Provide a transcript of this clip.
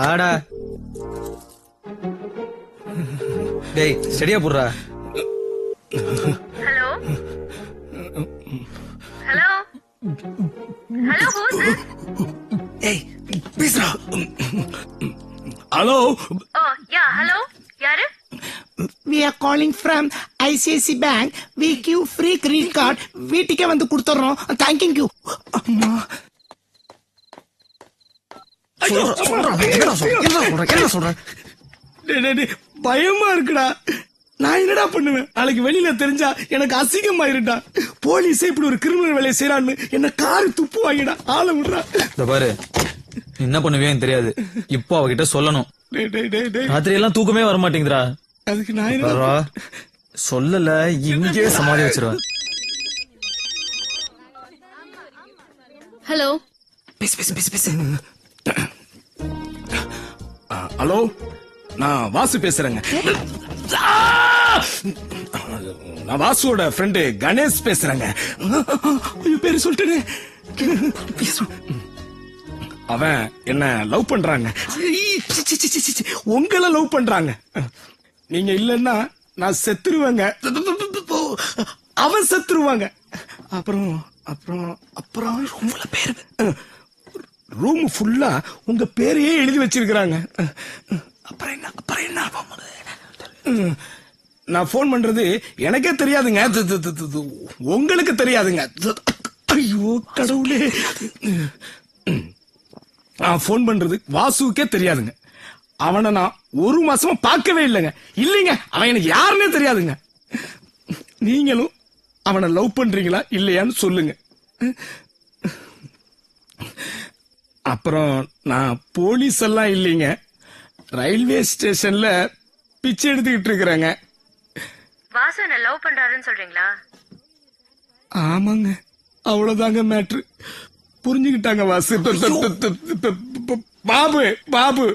ஆடா டேய் ஸ்டடியா போடுறா. Hello? Hello? Hello, who's this? ஏய் பேசுறா. Hello Oh, yeah, hello? யாரு? We are calling from ICICI Bank. We give free credit card. வீட்டுக்கே வந்து கொடுத்துறோம். Thanking you. அம்மா. என்ன சொல்ற? பயமா இருக்குடா. நான் என்னடா பண்ணுவேன்? நாளைக்கு வெளியில தெரிஞ்சா எனக்கு அசிங்கமாயிருடா. போலீஸே இப்படி ஒரு கிரிமினல் வேலையை செய்யறான்னு என்ன காரு துப்பு வாங்கிடா. ஆள விடுறா. இந்த பாரு என்ன பண்ணுவேன்னு தெரியாது. இப்போ அவகிட்ட சொல்லணும். ராத்திரி எல்லாம் தூக்கமே வர மாட்டேங்குதுடா. அதுக்கு நான் என்ன சொல்லல இங்கே சமாளி வச்சிருவேன். Hello? பேசு பேசு பேசு பேசு. ஹலோ நான் வாசு பேசுறேங்க. நான் வாசுவோட ஃப்ரெண்டு கணேஷ் பேசுறேங்க. பேரு சொல்லிட்டேனே. அவன் என்ன லவ் பண்றாங்க. உங்களை லவ் பண்றாங்க. நீங்க இல்லன்னா நான் செத்துருவேங்க. அவன் செத்துருவாங்க. அப்புறம் அப்புறம் அப்புறம் உங்கள பேரு ரூம் ஃபுல்லா உங்க பேரையே எழுதி வச்சிருக்காங்க. அப்புறம் என்ன நான் போன் பண்றது எனக்கே தெரியாதுங்க. உங்களுக்கு தெரியாதுங்க. ஐயோ கடவுளே. நான் போன் பண்றது வாசுக்கே தெரியாதுங்க. அவனை நான் ஒரு மாசமா பார்க்கவே இல்லைங்க. இல்லைங்க அவன் எனக்கு யாருன்னே தெரியாதுங்க. நீங்களும் அவனை லவ் பண்றீங்களா இல்லையான்னு சொல்லுங்க. அப்புறம் நான் போலீஸ் எல்லாம் இல்லைங்க. ரயில்வே ஸ்டேஷன்ல பிச்சை எடுத்துக்கிட்டு இருக்கிறேங்க. வாசு என்ன லவ் பண்றாருன்னு சொல்றீங்களா? ஆமாங்க அவ்வளவுதாங்க மேட்ரு. புரிஞ்சுக்கிட்டாங்க வாசு. பாபு பாபு